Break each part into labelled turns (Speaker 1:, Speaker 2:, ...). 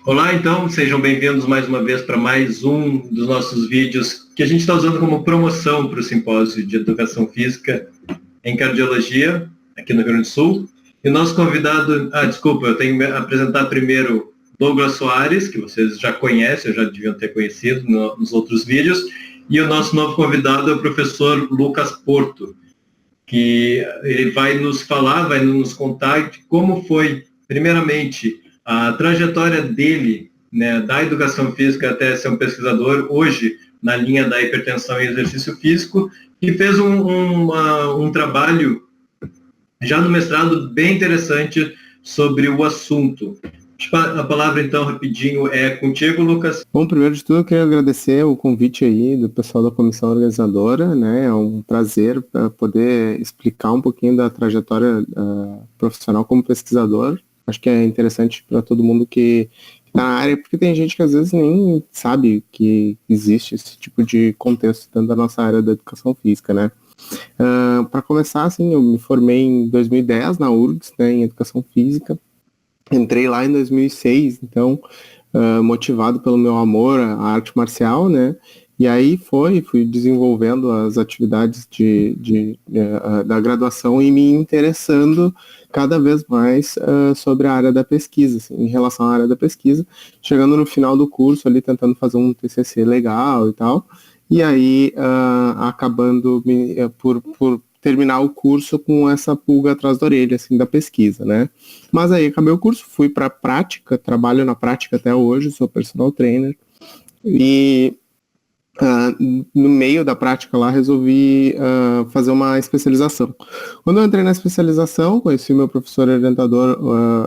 Speaker 1: Olá, então, sejam bem-vindos mais uma vez para mais um dos nossos vídeos que a gente está usando como promoção para o Simpósio de Educação Física em Cardiologia, aqui no Rio Grande do Sul. E o nosso convidado, desculpa, eu tenho que apresentar primeiro Douglas Soares, que vocês já conhecem, já deviam ter conhecido nos outros vídeos, e o nosso novo convidado é o professor Lucas Porto, que ele vai nos falar, vai nos contar de como foi, primeiramente, a trajetória dele, né, da educação física até ser um pesquisador, hoje na linha da hipertensão e exercício físico, e fez um trabalho já no mestrado bem interessante sobre o assunto. A palavra, então, rapidinho, é contigo, Lucas.
Speaker 2: Bom, primeiro de tudo, eu queria agradecer o convite aí do pessoal da comissão organizadora, né? É um prazer poder explicar um pouquinho da trajetória profissional como pesquisador. Acho que é interessante para todo mundo que está na área, porque tem gente que às vezes nem sabe que existe esse tipo de contexto dentro da nossa área da educação física, né? Para começar, assim, eu me formei em 2010 na URGS, né, em educação física. Entrei lá em 2006, então, motivado pelo meu amor à arte marcial, né? E aí fui desenvolvendo as atividades da graduação e me interessando cada vez mais sobre a área da pesquisa, assim, em relação à área da pesquisa, chegando no final do curso ali, tentando fazer um TCC legal e tal, e aí acabando por terminar o curso com essa pulga atrás da orelha, assim, da pesquisa, né? Mas aí acabei o curso, fui para a prática, trabalho na prática até hoje, sou personal trainer, e no meio da prática lá resolvi fazer uma especialização. Quando eu entrei na especialização, conheci meu professor orientador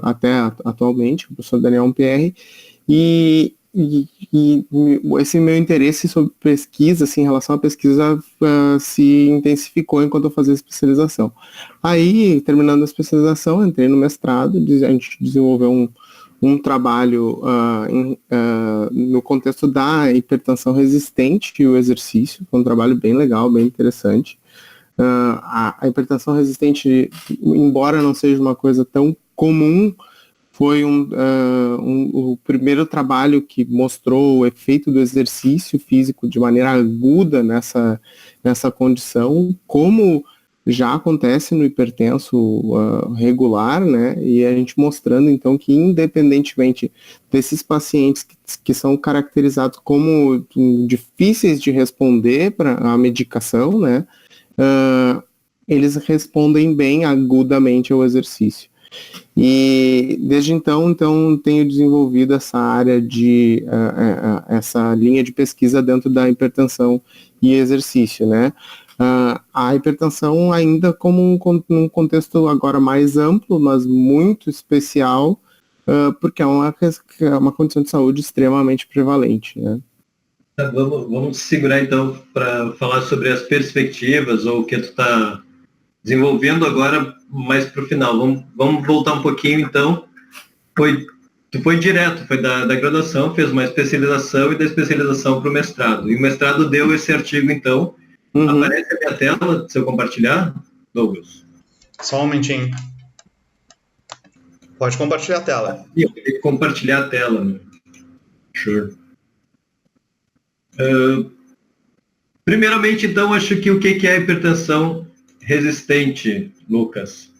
Speaker 2: até atualmente, o professor Daniel Ampierre, e esse meu interesse sobre pesquisa, assim, em relação à pesquisa, se intensificou enquanto eu fazia a especialização. Aí, terminando a especialização, entrei no mestrado, a gente desenvolveu um trabalho no contexto da hipertensão resistente e o exercício, foi um trabalho bem legal, bem interessante. A hipertensão resistente, embora não seja uma coisa tão comum, foi o primeiro trabalho que mostrou o efeito do exercício físico de maneira aguda nessa condição, como já acontece no hipertenso regular, né? E a gente mostrando, então, que independentemente desses pacientes que são caracterizados como difíceis de responder para a medicação, né? Eles respondem bem agudamente ao exercício. E desde então tenho desenvolvido essa área essa linha de pesquisa dentro da hipertensão e exercício, né? A hipertensão ainda como um contexto agora mais amplo, mas muito especial, porque é uma condição de saúde extremamente prevalente, né?
Speaker 1: Vamos segurar então para falar sobre as perspectivas ou o que tu está desenvolvendo agora mais para o final. Vamos voltar um pouquinho então. Tu foi direto, foi da graduação, fez uma especialização e da especialização para o mestrado. E o mestrado deu esse artigo então.
Speaker 2: Uhum.
Speaker 1: Aparece a minha tela, se eu compartilhar, Douglas?
Speaker 3: Só um momentinho. Pode compartilhar a tela.
Speaker 1: Eu tenho que compartilhar a tela. Né? Sure. Primeiramente, então, acho que o que é a hipertensão resistente, Lucas?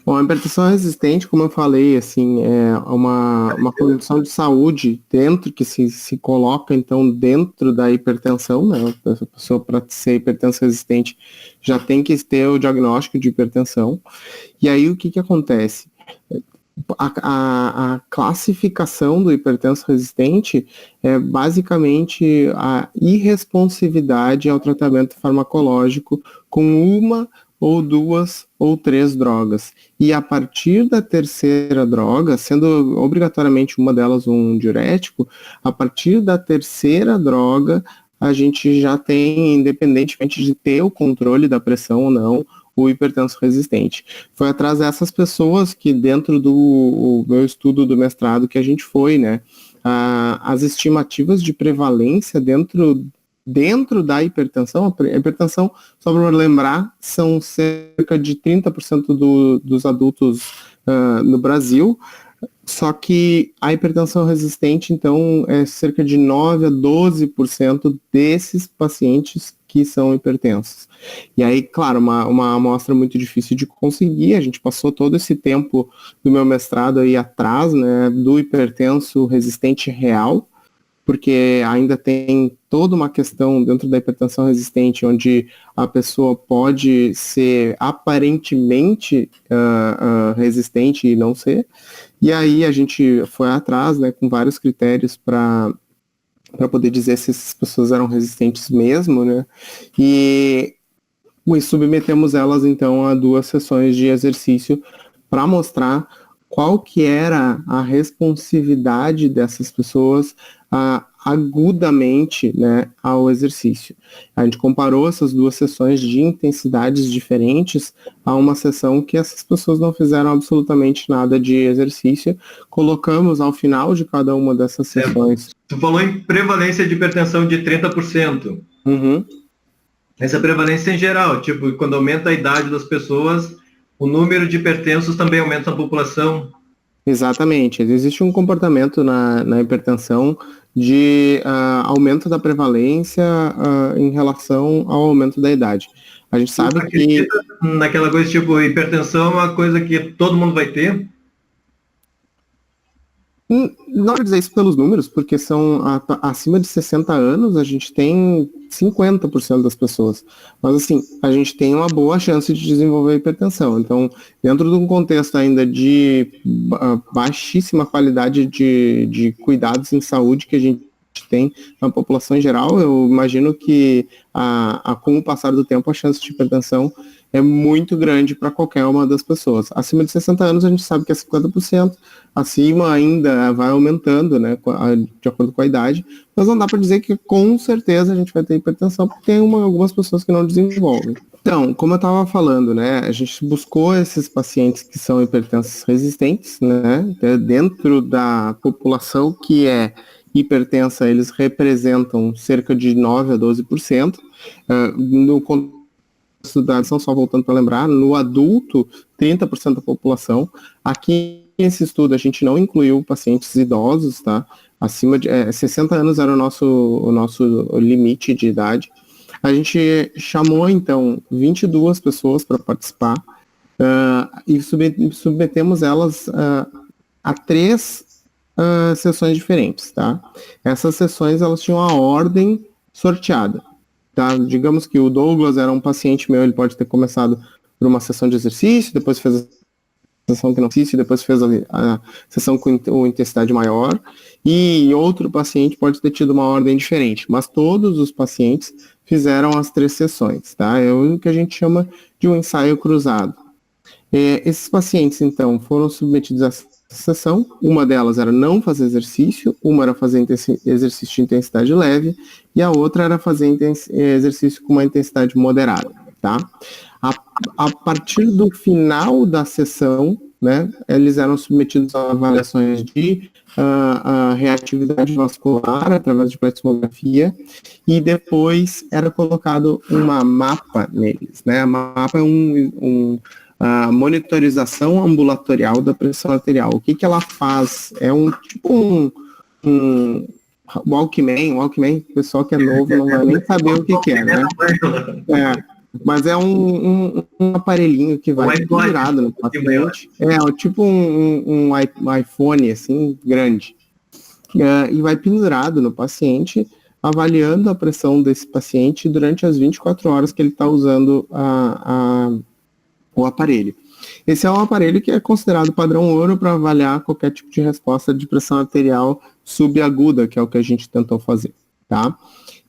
Speaker 2: Bom, a hipertensão resistente, como eu falei, assim, é uma condição de saúde dentro que se coloca, então, dentro da hipertensão, né? A pessoa, para ser hipertensa resistente, já tem que ter o diagnóstico de hipertensão. E aí, o que acontece? A classificação do hipertenso resistente é basicamente a irresponsividade ao tratamento farmacológico com uma ou duas ou três drogas. E a partir da terceira droga, sendo obrigatoriamente uma delas um diurético, a partir da terceira droga, a gente já tem, independentemente de ter o controle da pressão ou não, o hipertenso resistente. Foi atrás dessas pessoas que, dentro do meu estudo do mestrado, que a gente foi, né? As estimativas de prevalência dentro da hipertensão, a hipertensão, só para lembrar, são cerca de 30% dos adultos no Brasil, Só que a hipertensão resistente, então, é cerca de 9 a 12% desses pacientes que são hipertensos. E aí, claro, uma amostra muito difícil de conseguir. A gente passou todo esse tempo do meu mestrado aí atrás, né, do hipertenso resistente real, porque ainda tem toda uma questão dentro da hipertensão resistente, onde a pessoa pode ser aparentemente resistente e não ser. E aí a gente foi atrás, né, com vários critérios para poder dizer se essas pessoas eram resistentes mesmo, né? E submetemos elas, então, a 2 sessões de exercício para mostrar qual que era a responsividade dessas pessoas agudamente, né, ao exercício. A gente comparou essas 2 sessões de intensidades diferentes a uma sessão que essas pessoas não fizeram absolutamente nada de exercício. Colocamos ao final de cada uma dessas sessões.
Speaker 1: Tu falou em prevalência de hipertensão de 30%.
Speaker 2: Uhum.
Speaker 1: Essa prevalência em geral, tipo, quando aumenta a idade das pessoas, o número de hipertensos também aumenta na população.
Speaker 2: Exatamente. Existe um comportamento na hipertensão de aumento da prevalência em relação ao aumento da idade. A gente sabe que...
Speaker 1: Naquela coisa tipo, hipertensão é uma coisa que todo mundo vai ter?
Speaker 2: Não vou dizer isso pelos números, porque são acima de 60 anos, a gente tem 50% das pessoas. Mas assim, a gente tem uma boa chance de desenvolver hipertensão. Então, dentro de um contexto ainda de baixíssima qualidade de cuidados em saúde que a gente tem na população em geral, eu imagino que com o passar do tempo a chance de hipertensão é muito grande para qualquer uma das pessoas. Acima de 60 anos a gente sabe que é 50%, acima ainda vai aumentando, né, de acordo com a idade, mas não dá para dizer que com certeza a gente vai ter hipertensão, porque tem algumas pessoas que não desenvolvem. Então, como eu estava falando, né, a gente buscou esses pacientes que são hipertensos resistentes, né, dentro da população que é hipertensa, eles representam cerca de 9 a 12%. No estudação, só voltando para lembrar, no adulto, 30% da população. Aqui nesse estudo a gente não incluiu pacientes idosos, tá? Acima de 60 anos era o nosso limite de idade. A gente chamou, então, 22 pessoas para participar e submetemos elas a 3 sessões diferentes, tá? Essas sessões, elas tinham a ordem sorteada. Tá? Digamos que o Douglas era um paciente meu, ele pode ter começado por uma sessão de exercício, depois fez a sessão que não exercício, depois fez a sessão com intensidade maior, e outro paciente pode ter tido uma ordem diferente, mas todos os pacientes fizeram as 3 sessões, tá? É o que a gente chama de um ensaio cruzado. Esses pacientes, então, foram submetidos a sessão, uma delas era não fazer exercício, uma era fazer exercício de intensidade leve e a outra era fazer exercício com uma intensidade moderada, tá? A partir do final da sessão, né, eles eram submetidos a avaliações de reatividade vascular através de pletismografia e depois era colocado uma mapa neles, né? A mapa é a monitorização ambulatorial da pressão arterial. O que ela faz? É um Walkman, o pessoal que é novo não vai nem saber o que é, né? Mas é um aparelhinho que vai pendurado no paciente. Tipo um iPhone, assim, grande. E vai pendurado no paciente, avaliando a pressão desse paciente durante as 24 horas que ele está usando o aparelho. Esse é um aparelho que é considerado padrão ouro para avaliar qualquer tipo de resposta de pressão arterial subaguda, que é o que a gente tentou fazer, tá?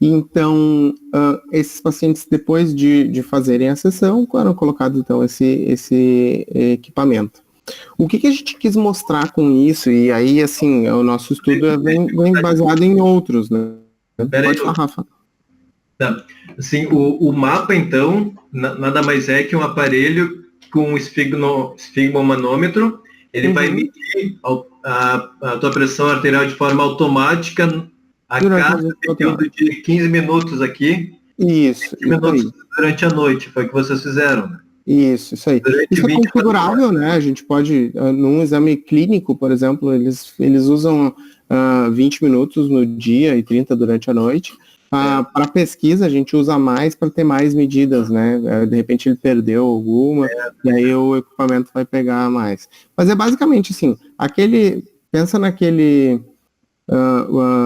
Speaker 2: Então, esses pacientes, depois de fazerem a sessão, foram colocados, então, esse equipamento. O que a gente quis mostrar com isso, e aí, assim, o nosso estudo vem baseado em outros, né? Pode falar, Rafa.
Speaker 1: Tá. Assim, o mapa, então, nada mais é que um aparelho com um esfigmomanômetro. Ele vai medir a tua pressão arterial de forma automática a cada período de 15 minutos aqui.
Speaker 2: Isso.
Speaker 1: 15 minutos durante a noite, foi o que vocês fizeram.
Speaker 2: Isso aí.
Speaker 1: Durante
Speaker 2: Isso é
Speaker 1: 24
Speaker 2: configurável, né? A gente pode, num exame clínico, por exemplo, eles usam 20 minutos no dia e 30 durante a noite. Para pesquisa, a gente usa mais para ter mais medidas, né? De repente ele perdeu alguma, e aí o equipamento vai pegar mais. Mas é basicamente assim, pensa naquele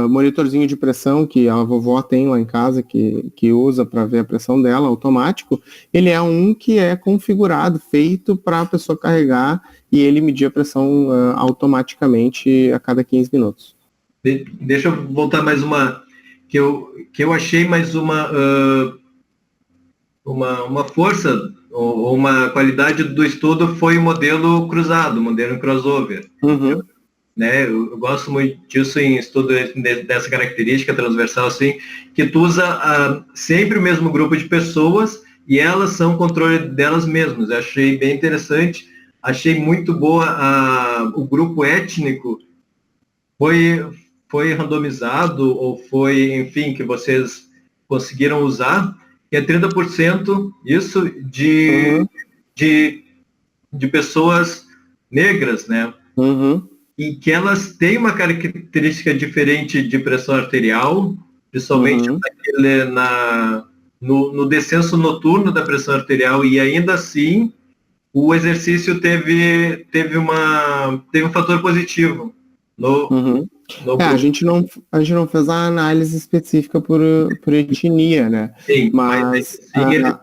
Speaker 2: monitorzinho de pressão que a vovó tem lá em casa, que usa para ver a pressão dela, automático. Ele é um que é configurado, feito para a pessoa carregar e ele medir a pressão automaticamente a cada 15 minutos.
Speaker 1: Deixa eu voltar mais uma, que eu achei mais uma força ou uma qualidade do estudo foi o modelo cruzado, o modelo crossover.
Speaker 2: Uhum.
Speaker 1: Né? Eu gosto muito disso em estudo dessa característica transversal, assim, que tu usa sempre o mesmo grupo de pessoas e elas são controle delas mesmas. Eu achei bem interessante, achei muito boa o grupo étnico foi randomizado ou foi, enfim, que vocês conseguiram usar, que é 30% isso de pessoas negras, né?
Speaker 2: Uhum.
Speaker 1: E que elas têm uma característica diferente de pressão arterial, principalmente no descenso noturno da pressão arterial, e ainda assim o exercício teve um fator positivo no grupo.
Speaker 2: A gente não fez a análise específica por etnia, né?
Speaker 1: Sim,
Speaker 2: mas
Speaker 1: sim,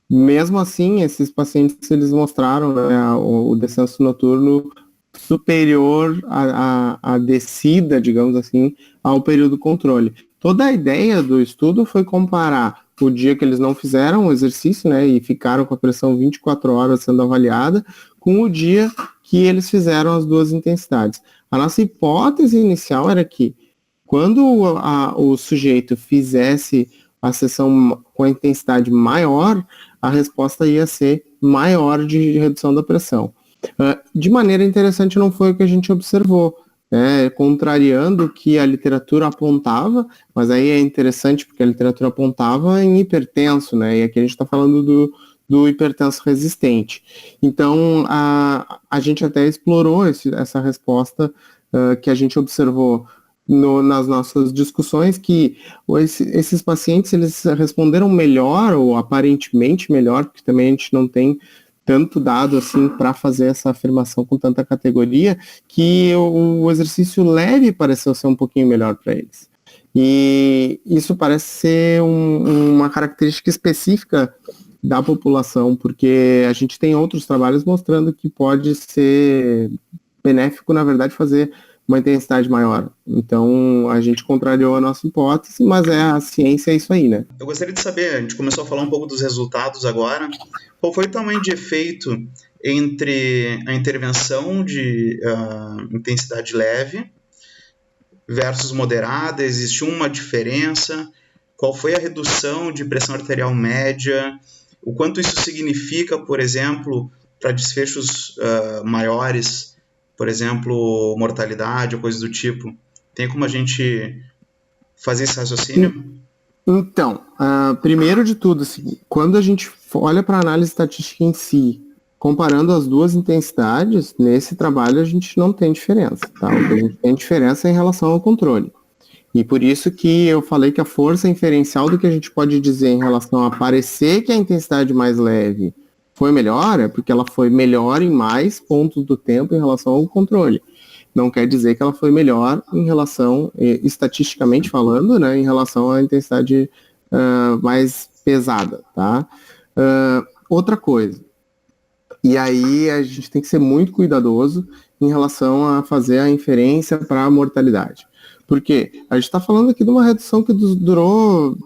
Speaker 2: mesmo assim, esses pacientes eles mostraram, né, o descenso noturno superior à descida, digamos assim, ao período controle. Toda a ideia do estudo foi comparar o dia que eles não fizeram o exercício, né, e ficaram com a pressão 24 horas sendo avaliada, com o dia que eles fizeram as duas intensidades. A nossa hipótese inicial era que quando o sujeito fizesse a sessão com a intensidade maior, a resposta ia ser maior de redução da pressão. De maneira interessante, não foi o que a gente observou, né? Contrariando o que a literatura apontava, mas aí é interessante porque a literatura apontava em hipertenso, né? E aqui a gente está falando do hipertenso resistente. Então, a gente até explorou essa resposta que a gente observou nas nossas discussões, que esses pacientes eles responderam melhor, ou aparentemente melhor, porque também a gente não tem tanto dado assim para fazer essa afirmação com tanta categoria, que o exercício leve pareceu ser um pouquinho melhor para eles. E isso parece ser uma característica específica da população, porque a gente tem outros trabalhos mostrando que pode ser benéfico, na verdade, fazer uma intensidade maior. Então, a gente contrariou a nossa hipótese, mas a ciência é isso aí, né?
Speaker 3: Eu gostaria de saber, a gente começou a falar um pouco dos resultados agora, qual foi o tamanho de efeito entre a intervenção de intensidade leve versus moderada? Existe uma diferença? Qual foi a redução de pressão arterial média? O quanto isso significa, por exemplo, para desfechos maiores, por exemplo, mortalidade ou coisas do tipo? Tem como a gente fazer esse raciocínio?
Speaker 2: Então, primeiro de tudo, assim, quando a gente olha para a análise estatística em si, comparando as duas intensidades, nesse trabalho a gente não tem diferença, tá? O que a gente tem diferença é em relação ao controle. E por isso que eu falei que a força inferencial do que a gente pode dizer em relação a parecer que a intensidade mais leve foi melhor, é porque ela foi melhor em mais pontos do tempo em relação ao controle. Não quer dizer que ela foi melhor em relação, estatisticamente falando, né, em relação à intensidade mais pesada, tá? Outra coisa, e aí a gente tem que ser muito cuidadoso em relação a fazer a inferência para a mortalidade. Porque a gente está falando aqui de uma redução que durou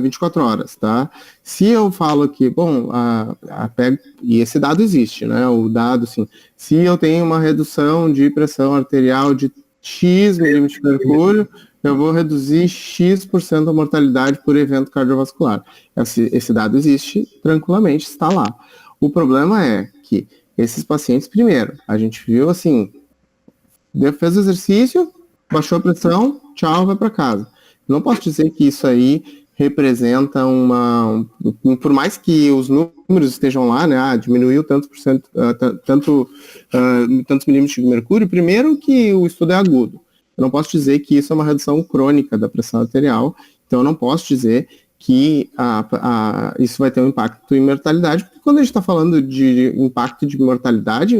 Speaker 2: 24 horas, tá? Se eu falo que, bom, e esse dado existe, né? O dado, assim, se eu tenho uma redução de pressão arterial de X milímetros de mercúrio, eu vou reduzir X% a mortalidade por evento cardiovascular. Esse dado existe tranquilamente, está lá. O problema é que esses pacientes, primeiro, a gente viu assim, fez o exercício, baixou a pressão, tchau, vai para casa. Não posso dizer que isso aí representa por mais que os números estejam lá, né, diminuiu tantos por cento, tantos milímetros de mercúrio, primeiro que o estudo é agudo. Eu não posso dizer que isso é uma redução crônica da pressão arterial, então eu não posso dizer que isso vai ter um impacto em mortalidade, porque quando a gente está falando de impacto de mortalidade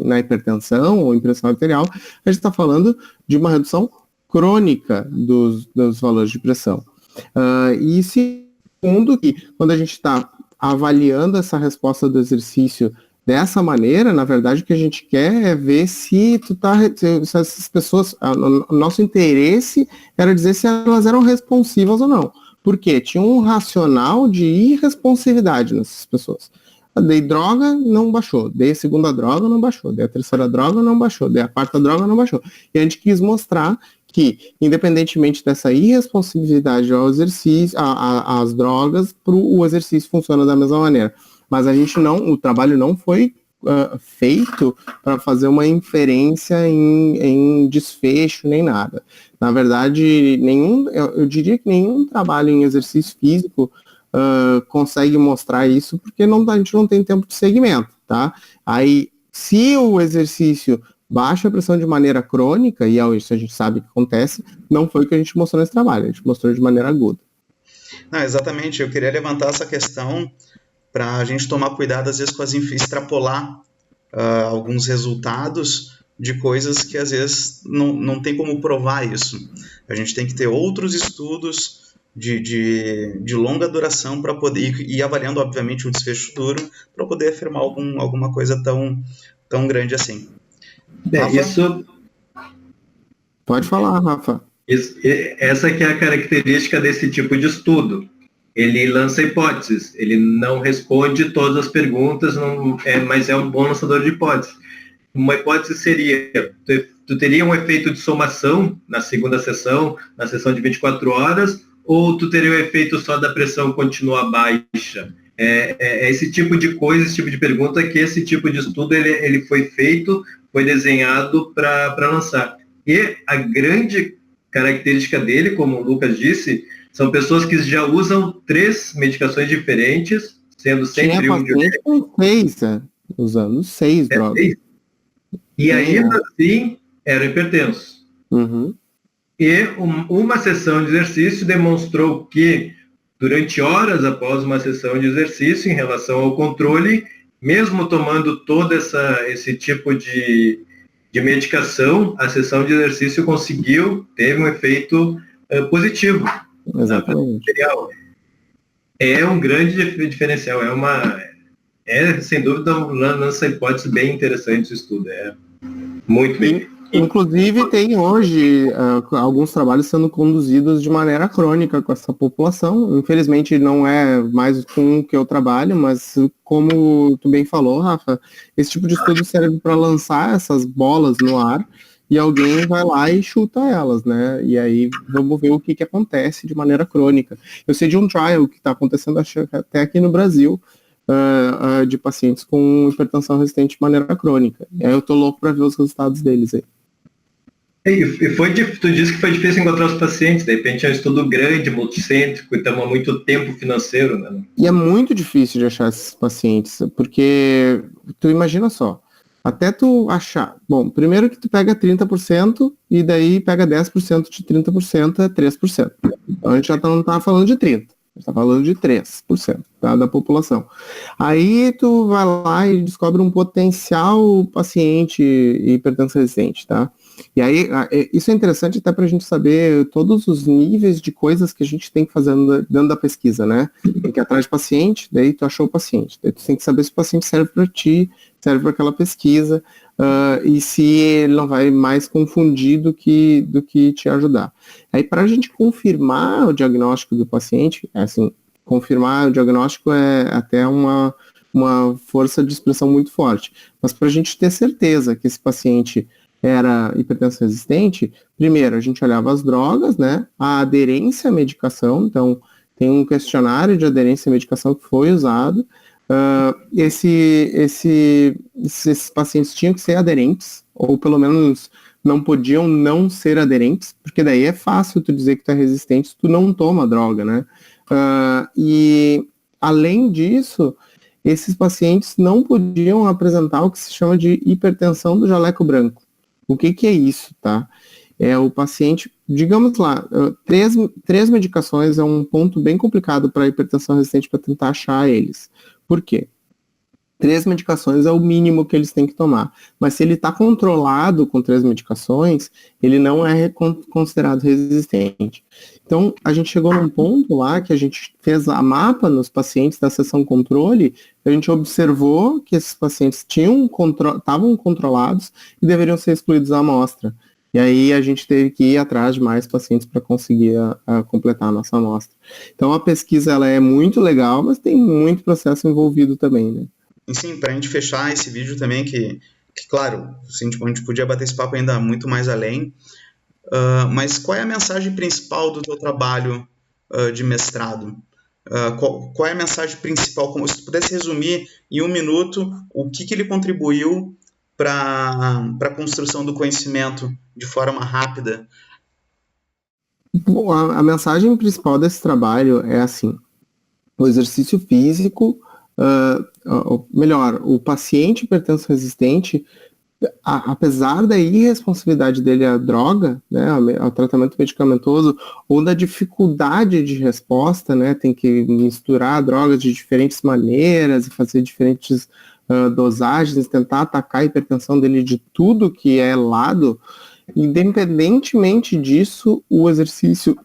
Speaker 2: na hipertensão ou em pressão arterial, a gente está falando de uma redução crônica dos valores de pressão. E segundo, que quando a gente está avaliando essa resposta do exercício dessa maneira, na verdade, o que a gente quer é ver se essas pessoas, o nosso interesse era dizer se elas eram responsivas ou não. Porque tinha um racional de irresponsividade nessas pessoas. Dei droga, não baixou. Dei a segunda droga, não baixou. Dei a terceira droga, não baixou. Dei a quarta droga, não baixou. E a gente quis mostrar que, independentemente dessa irresponsividade ao exercício, às drogas, o exercício funciona da mesma maneira. Mas o trabalho não foi feito para fazer uma inferência em desfecho nem nada. Na verdade, eu diria que nenhum trabalho em exercício físico consegue mostrar isso, porque a gente não tem tempo de segmento, tá? Aí, se o exercício baixa a pressão de maneira crônica, e isso a gente sabe que acontece, não foi o que a gente mostrou nesse trabalho, a gente mostrou de maneira aguda.
Speaker 3: Não, exatamente, eu queria levantar essa questão para a gente tomar cuidado, às vezes, com extrapolar alguns resultados de coisas que, às vezes, não tem como provar isso. A gente tem que ter outros estudos de longa duração para poder ir avaliando, obviamente, um desfecho duro, para poder afirmar alguma coisa tão grande assim.
Speaker 1: Isso...
Speaker 2: Pode falar, Rafa.
Speaker 1: Essa que é a característica desse tipo de estudo. Ele lança hipóteses, ele não responde todas as perguntas, mas é um bom lançador de hipóteses. Uma hipótese seria, tu teria um efeito de somação na segunda sessão, na sessão de 24 horas, ou tu teria o efeito só da pressão continuar baixa? É esse tipo de coisa, esse tipo de pergunta que esse tipo de estudo ele foi feito, foi desenhado para lançar. E a grande característica dele, como o Lucas disse, são pessoas que já usam 3 medicações diferentes, sendo sempre um de
Speaker 2: usando 6 drogas.
Speaker 1: E ainda assim eram hipertensos.
Speaker 2: Uhum.
Speaker 1: E uma sessão de exercício demonstrou que durante horas após uma sessão de exercício, em relação ao controle, mesmo tomando todo esse tipo de medicação, a sessão de exercício teve um efeito positivo.
Speaker 2: Exatamente.
Speaker 1: É um grande diferencial, sem dúvida lança hipótese bem interessante esse estudo, muito bem.
Speaker 2: Inclusive tem hoje alguns trabalhos sendo conduzidos de maneira crônica com essa população. Infelizmente não é mais com o que eu trabalho, mas como tu bem falou, Rafa, esse tipo de estudo serve para lançar essas bolas no ar e alguém vai lá e chuta elas, né? E aí vamos ver o que acontece de maneira crônica. Eu sei de um trial que está acontecendo até aqui no Brasil, de pacientes com hipertensão resistente de maneira crônica. E aí eu tô louco para ver os resultados deles aí.
Speaker 1: Tu disse que foi difícil encontrar os pacientes, de repente é um estudo grande, multicêntrico, e toma muito tempo financeiro, né?
Speaker 2: E é muito difícil de achar esses pacientes, porque tu imagina só, até tu achar, bom, primeiro que tu pega 30% e daí pega 10% de 30% é 3%. Então a gente já não tá falando de 30%, a gente tá falando de 3%, tá, da população. Aí tu vai lá e descobre um potencial paciente hipertensão resistente, tá? E aí, isso é interessante até para a gente saber todos os níveis de coisas que a gente tem que fazer dentro da pesquisa, né? Tem que ir atrás de paciente, daí tu achou o paciente. Daí tu tem que saber se o paciente serve para ti, serve para aquela pesquisa, e se ele não vai mais confundir do que te ajudar. Aí, para a gente confirmar o diagnóstico do paciente, confirmar o diagnóstico é até uma força de expressão muito forte. Mas para a gente ter certeza que esse paciente era hipertensão resistente, primeiro a gente olhava as drogas, né, a aderência à medicação, então tem um questionário de aderência à medicação que foi usado, esses pacientes tinham que ser aderentes, ou pelo menos não podiam não ser aderentes, porque daí é fácil tu dizer que tu é resistente se tu não toma droga, né, E, além disso, esses pacientes não podiam apresentar o que se chama de hipertensão do jaleco branco. O que é isso, tá? É o paciente, digamos lá, três medicações é um ponto bem complicado para hipertensão resistente para tentar achar eles. Por quê? 3 medicações é o mínimo que eles têm que tomar. Mas se ele está controlado com 3 medicações, ele não é considerado resistente. Então, a gente chegou num ponto lá que a gente fez a mapa nos pacientes da sessão controle, a gente observou que esses pacientes estavam controlados e deveriam ser excluídos da amostra. E aí a gente teve que ir atrás de mais pacientes para conseguir completar a nossa amostra. Então, a pesquisa ela é muito legal, mas tem muito processo envolvido também, né?
Speaker 3: E sim, para a gente fechar esse vídeo também, que claro, a gente podia bater esse papo ainda muito mais além, mas qual é a mensagem principal do teu trabalho de mestrado? Qual é a mensagem principal? Como se tu pudesse resumir em 1 minuto o que ele contribuiu para a construção do conhecimento de forma rápida?
Speaker 2: Bom, a mensagem principal desse trabalho é assim: o exercício físico, o paciente hipertenso resistente, apesar da irresponsabilidade dele à droga, né, ao tratamento medicamentoso, ou da dificuldade de resposta, né, tem que misturar drogas de diferentes maneiras e fazer diferentes dosagens, tentar atacar a hipertensão dele de tudo que é lado, independentemente disso, o exercício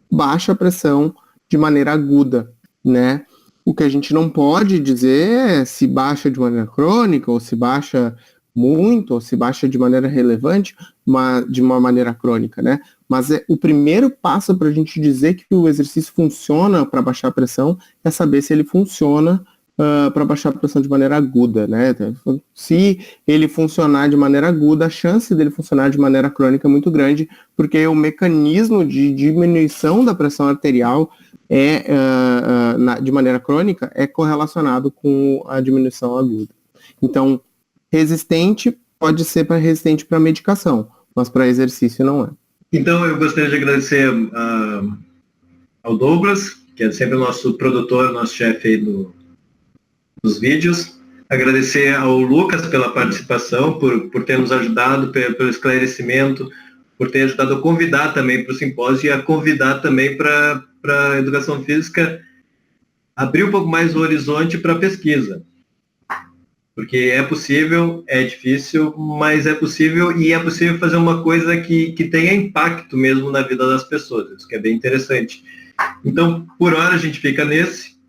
Speaker 2: baixa a pressão de maneira aguda, né? O que a gente não pode dizer é se baixa de maneira crônica, ou se baixa muito, ou se baixa de maneira relevante, de uma maneira crônica, né? Mas o primeiro passo para a gente dizer que o exercício funciona para baixar a pressão é saber se ele funciona para baixar a pressão de maneira aguda, né? Se ele funcionar de maneira aguda, a chance dele funcionar de maneira crônica é muito grande, porque o mecanismo de diminuição da pressão arterial de maneira crônica é correlacionado com a diminuição aguda. Então, resistente pode ser resistente para medicação, mas para exercício não é.
Speaker 1: Então, eu gostaria de agradecer ao Douglas, que é sempre o nosso produtor, nosso chefe aí dos vídeos. Agradecer ao Lucas pela participação, por ter nos ajudado, pelo esclarecimento, por ter ajudado a convidar também para o simpósio e a convidar também para a educação física abrir um pouco mais o horizonte para a pesquisa. Porque é possível, é difícil, mas é possível, e é possível fazer uma coisa que tenha impacto mesmo na vida das pessoas, isso que é bem interessante. Então, por hora a gente fica nesse.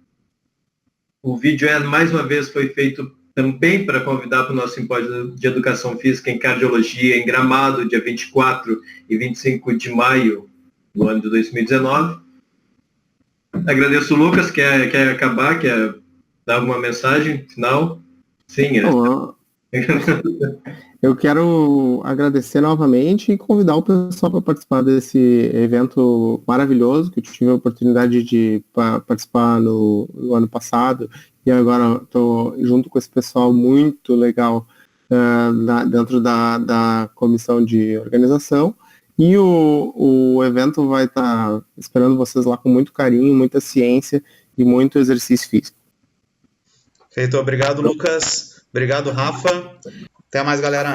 Speaker 1: O vídeo mais uma vez, foi feito também para convidar para o nosso simpósio de educação física em cardiologia em Gramado, dia 24 e 25 de maio do ano de 2019. Agradeço o Lucas, quer acabar, quer dar alguma mensagem final? Sim,
Speaker 2: Eu quero agradecer novamente e convidar o pessoal para participar desse evento maravilhoso que eu tive a oportunidade de participar no ano passado, e agora estou junto com esse pessoal muito legal dentro da comissão de organização, e o evento vai estar esperando vocês lá com muito carinho, muita ciência e muito exercício físico.
Speaker 3: Feito, obrigado, Lucas. Obrigado, Rafa. Até mais, galera.